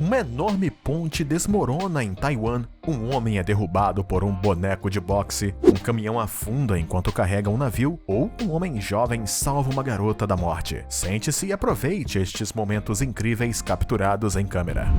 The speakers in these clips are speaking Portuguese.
Uma enorme ponte desmorona em Taiwan, um homem é derrubado por um boneco de boxe, um caminhão afunda enquanto carrega um navio, ou um homem jovem salva uma garota da morte. Sente-se e aproveite estes momentos incríveis capturados em câmera.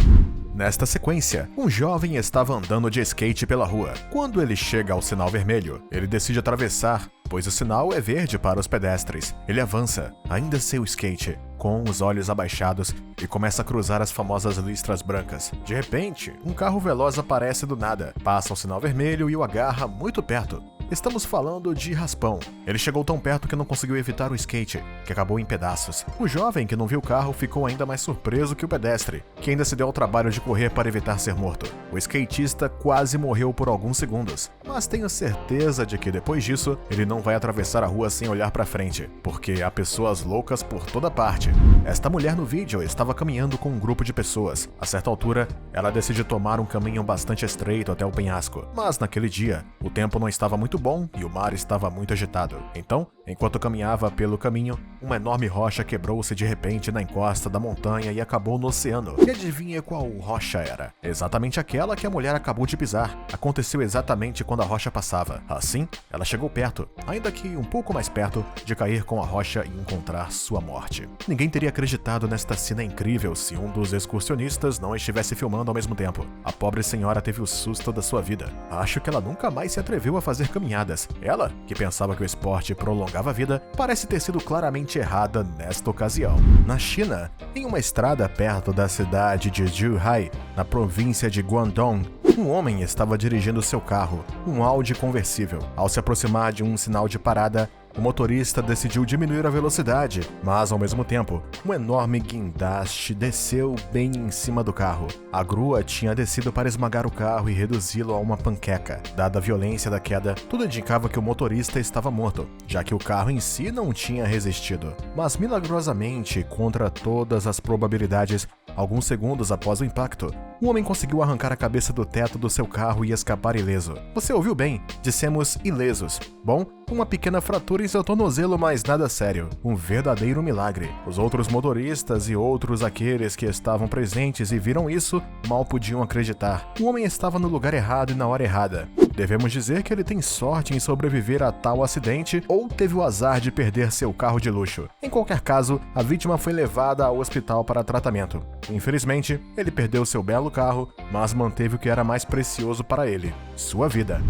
Nesta sequência, um jovem estava andando de skate pela rua. Quando ele chega ao sinal vermelho, ele decide atravessar, pois o sinal é verde para os pedestres. Ele avança, ainda sem o skate, com os olhos abaixados, e começa a cruzar as famosas listras brancas. De repente, um carro veloz aparece do nada, passa o sinal vermelho e o agarra muito perto. Estamos falando de Raspão. Ele chegou tão perto que não conseguiu evitar o skate, que acabou em pedaços. O jovem que não viu o carro ficou ainda mais surpreso que o pedestre, que ainda se deu ao trabalho de correr para evitar ser morto. O skatista quase morreu por alguns segundos, mas tenho certeza de que depois disso, ele não vai atravessar a rua sem olhar para frente, porque há pessoas loucas por toda parte. Esta mulher no vídeo estava caminhando com um grupo de pessoas. A certa altura, ela decide tomar um caminho bastante estreito até o penhasco, mas naquele dia, o tempo não estava muito bom e o mar estava muito agitado. Então, enquanto caminhava pelo caminho, uma enorme rocha quebrou-se de repente na encosta da montanha e acabou no oceano. E adivinha qual rocha era? Exatamente aquela que a mulher acabou de pisar. Aconteceu exatamente quando a rocha passava. Assim, ela chegou perto, ainda que um pouco mais perto, de cair com a rocha e encontrar sua morte. Ninguém teria acreditado nesta cena incrível se um dos excursionistas não estivesse filmando ao mesmo tempo. A pobre senhora teve o susto da sua vida. Acho que ela nunca mais se atreveu a fazer caminhadas. Ela, que pensava que o esporte prolongava a vida, parece ter sido claramente errada nesta ocasião. Na China, em uma estrada perto da cidade de Zhuhai, na província de Guangdong, um homem estava dirigindo seu carro, um Audi conversível. Ao se aproximar de um sinal de parada, o motorista decidiu diminuir a velocidade, mas ao mesmo tempo, um enorme guindaste desceu bem em cima do carro. A grua tinha descido para esmagar o carro e reduzi-lo a uma panqueca. Dada a violência da queda, tudo indicava que o motorista estava morto, já que o carro em si não tinha resistido. Mas milagrosamente, contra todas as probabilidades, alguns segundos após o impacto, o homem conseguiu arrancar a cabeça do teto do seu carro e escapar ileso. Você ouviu bem? Dissemos ilesos. Bom, uma pequena fratura em seu tornozelo, mas nada sério. Um verdadeiro milagre. Os outros motoristas e outros aqueles que estavam presentes e viram isso, mal podiam acreditar. O homem estava no lugar errado e na hora errada. Devemos dizer que ele tem sorte em sobreviver a tal acidente ou teve o azar de perder seu carro de luxo. Em qualquer caso, a vítima foi levada ao hospital para tratamento. Infelizmente, ele perdeu seu belo carro, mas manteve o que era mais precioso para ele: sua vida.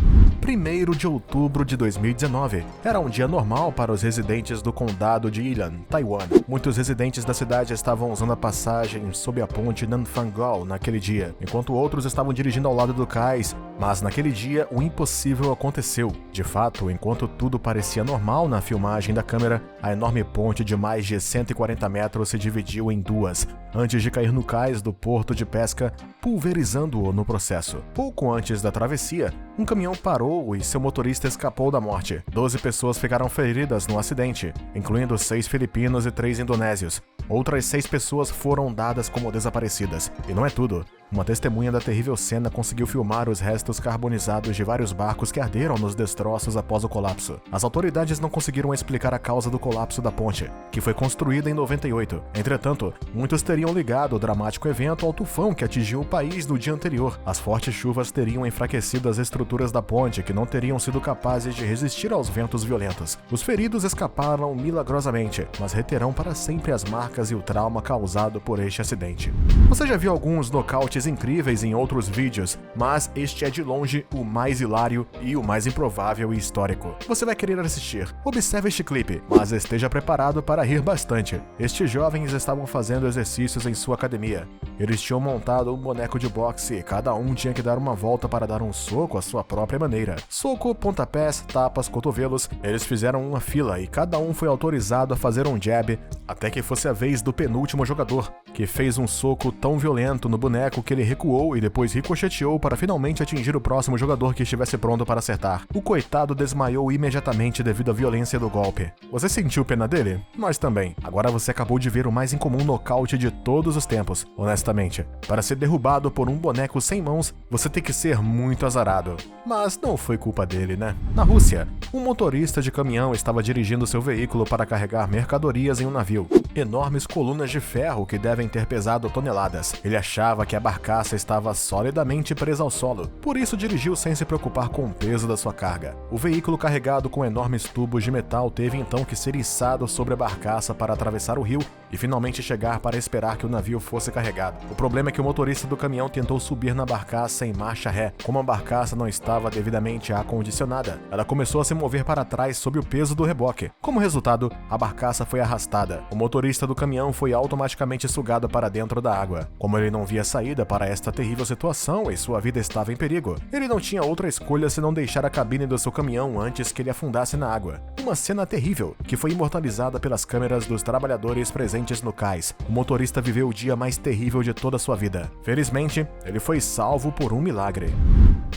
1º de outubro de 2019 era um dia normal para os residentes do condado de Yilan, Taiwan. Muitos residentes da cidade estavam usando a passagem sob a ponte Nanfangol naquele dia, enquanto outros estavam dirigindo ao lado do cais. Mas naquele dia, o impossível aconteceu. De fato, enquanto tudo parecia normal na filmagem da câmera, a enorme ponte de mais de 140 metros se dividiu em duas, antes de cair no cais do porto de pesca, pulverizando-o no processo. Pouco antes da travessia, um caminhão parou e seu motorista escapou da morte. 12 pessoas ficaram feridas no acidente, incluindo 6 filipinos e 3 indonésios. Outras 6 pessoas foram dadas como desaparecidas. E não é tudo. Uma testemunha da terrível cena conseguiu filmar os restos carbonizados de vários barcos que arderam nos destroços após o colapso. As autoridades não conseguiram explicar a causa do colapso da ponte, que foi construída em 98. Entretanto, muitos teriam ligado o dramático evento ao tufão que atingiu o país no dia anterior. As fortes chuvas teriam enfraquecido as estruturas da ponte, que não teriam sido capazes de resistir aos ventos violentos. Os feridos escaparam milagrosamente, mas reterão para sempre as marcas e o trauma causado por este acidente. Você já viu alguns nocautes incríveis em outros vídeos, mas este é de longe o mais hilário e o mais improvável e histórico. Você vai querer assistir. Observe este clipe, mas esteja preparado para rir bastante. Estes jovens estavam fazendo exercícios em sua academia. Eles tinham montado um boneco de boxe e cada um tinha que dar uma volta para dar um soco à sua própria maneira. Soco, pontapés, tapas, cotovelos. Eles fizeram uma fila e cada um foi autorizado a fazer um jab, até que fosse a vez do penúltimo jogador, que fez um soco tão violento no boneco que ele recuou e depois ricocheteou para finalmente atingir o próximo jogador que estivesse pronto para acertar. O coitado desmaiou imediatamente devido à violência do golpe. Você sentiu pena dele? Nós também. Agora você acabou de ver o mais incomum nocaute de todos os tempos. Honestamente, para ser derrubado por um boneco sem mãos, você tem que ser muito azarado. Mas não foi culpa dele, né? Na Rússia, um motorista de caminhão estava dirigindo seu veículo para carregar mercadorias em um navio. Enormes colunas de ferro que devem devem ter pesado toneladas. Ele achava que a barcaça estava solidamente presa ao solo, por isso dirigiu sem se preocupar com o peso da sua carga. O veículo carregado com enormes tubos de metal teve então que ser içado sobre a barcaça para atravessar o rio e finalmente chegar para esperar que o navio fosse carregado. O problema é que o motorista do caminhão tentou subir na barcaça em marcha ré. Como a barcaça não estava devidamente acondicionada, ela começou a se mover para trás sob o peso do reboque. Como resultado, a barcaça foi arrastada. O motorista do caminhão foi automaticamente sugado para dentro da água. Como ele não via saída para esta terrível situação e sua vida estava em perigo, ele não tinha outra escolha senão deixar a cabine do seu caminhão antes que ele afundasse na água. Uma cena terrível que foi imortalizada pelas câmeras dos trabalhadores presentes no cais. O motorista viveu o dia mais terrível de toda a sua vida. Felizmente, ele foi salvo por um milagre.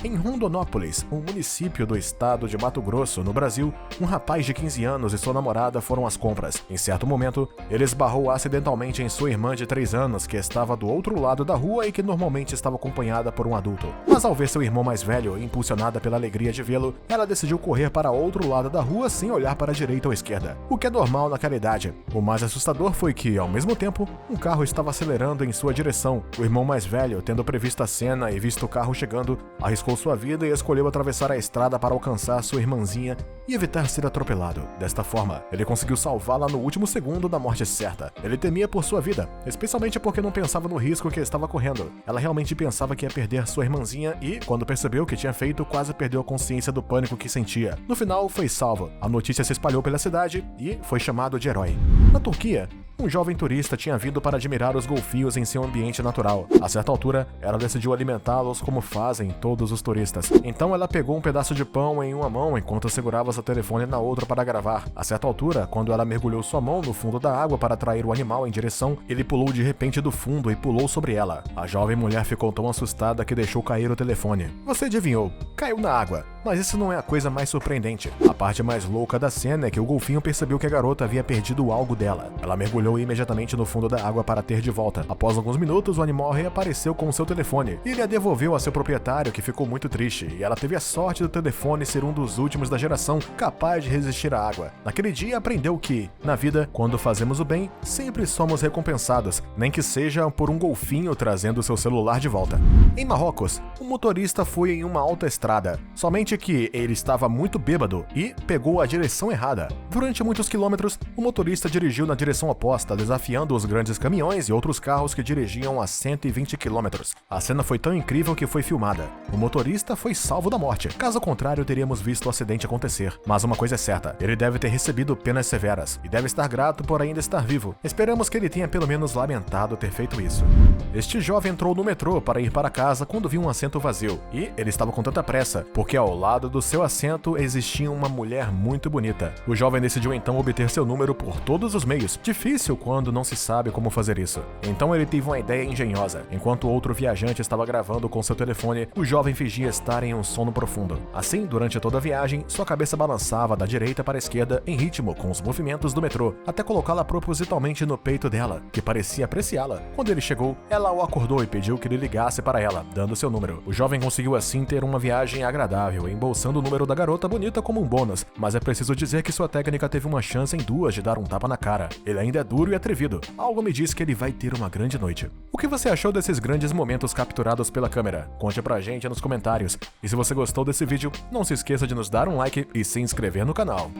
Em Rondonópolis, um município do estado de Mato Grosso, no Brasil, um rapaz de 15 anos e sua namorada foram às compras. Em certo momento, ele esbarrou acidentalmente em sua irmã de 3 anos, que estava do outro lado da rua e que normalmente estava acompanhada por um adulto. Mas ao ver seu irmão mais velho, impulsionada pela alegria de vê-lo, ela decidiu correr para outro lado da rua sem olhar para a direita ou esquerda, o que é normal naquela idade. O mais assustador foi que, ao mesmo tempo, um carro estava acelerando em sua direção. O irmão mais velho, tendo previsto a cena e visto o carro chegando, arriscou sua vida e escolheu atravessar a estrada para alcançar sua irmãzinha e evitar ser atropelado. Desta forma, ele conseguiu salvá-la no último segundo da morte certa. Ele temia por sua vida, especialmente porque não pensava no risco que estava correndo. Ela realmente pensava que ia perder sua irmãzinha e, quando percebeu o que tinha feito, quase perdeu a consciência do pânico que sentia. No final, foi salvo. A notícia se espalhou pela cidade e foi chamado de herói. Na Turquia, um jovem turista tinha vindo para admirar os golfinhos em seu ambiente natural. A certa altura, ela decidiu alimentá-los como fazem todos os turistas. Então ela pegou um pedaço de pão em uma mão enquanto segurava seu telefone na outra para gravar. A certa altura, quando ela mergulhou sua mão no fundo da água para atrair o animal em direção, ele pulou de repente do fundo e pulou sobre ela. A jovem mulher ficou tão assustada que deixou cair o telefone. Você adivinhou? Caiu na água. Mas isso não é a coisa mais surpreendente. A parte mais louca da cena é que o golfinho percebeu que a garota havia perdido algo dela. Ela mergulhou imediatamente no fundo da água para ter de volta. Após alguns minutos, o animal reapareceu com seu telefone. Ele a devolveu a seu proprietário, que ficou muito triste, e ela teve a sorte do telefone ser um dos últimos da geração capaz de resistir à água. Naquele dia, aprendeu que, na vida, quando fazemos o bem, sempre somos recompensados, nem que seja por um golfinho trazendo seu celular de volta. Em Marrocos, um motorista foi em uma autoestrada, somente que ele estava muito bêbado e pegou a direção errada. Durante muitos quilômetros, o motorista dirigiu na direção oposta, desafiando os grandes caminhões e outros carros que dirigiam a 120 km. A cena foi tão incrível que foi filmada. O motorista foi salvo da morte. Caso contrário, teríamos visto o acidente acontecer. Mas uma coisa é certa, ele deve ter recebido penas severas e deve estar grato por ainda estar vivo. Esperamos que ele tenha pelo menos lamentado ter feito isso. Este jovem entrou no metrô para ir para casa quando viu um assento vazio, e ele estava com tanta pressa, porque ao lado do seu assento existia uma mulher muito bonita. O jovem decidiu então obter seu número por todos os meios. Difícil quando não se sabe como fazer isso. Então ele teve uma ideia engenhosa. Enquanto outro viajante estava gravando com seu telefone, o jovem fingia estar em um sono profundo. Assim, durante toda a viagem, sua cabeça balançava da direita para a esquerda em ritmo com os movimentos do metrô, até colocá-la propositalmente no peito dela, que parecia apreciá-la. Quando ele chegou, ela o acordou e pediu que ele ligasse para ela, dando seu número. O jovem conseguiu assim ter uma viagem agradável, embolsando o número da garota bonita como um bônus, mas é preciso dizer que sua técnica teve uma chance em duas de dar um tapa na cara. Ele ainda é duro e atrevido. Algo me diz que ele vai ter uma grande noite. O que você achou desses grandes momentos capturados pela câmera? Conte pra gente nos comentários. E se você gostou desse vídeo, não se esqueça de nos dar um like e se inscrever no canal.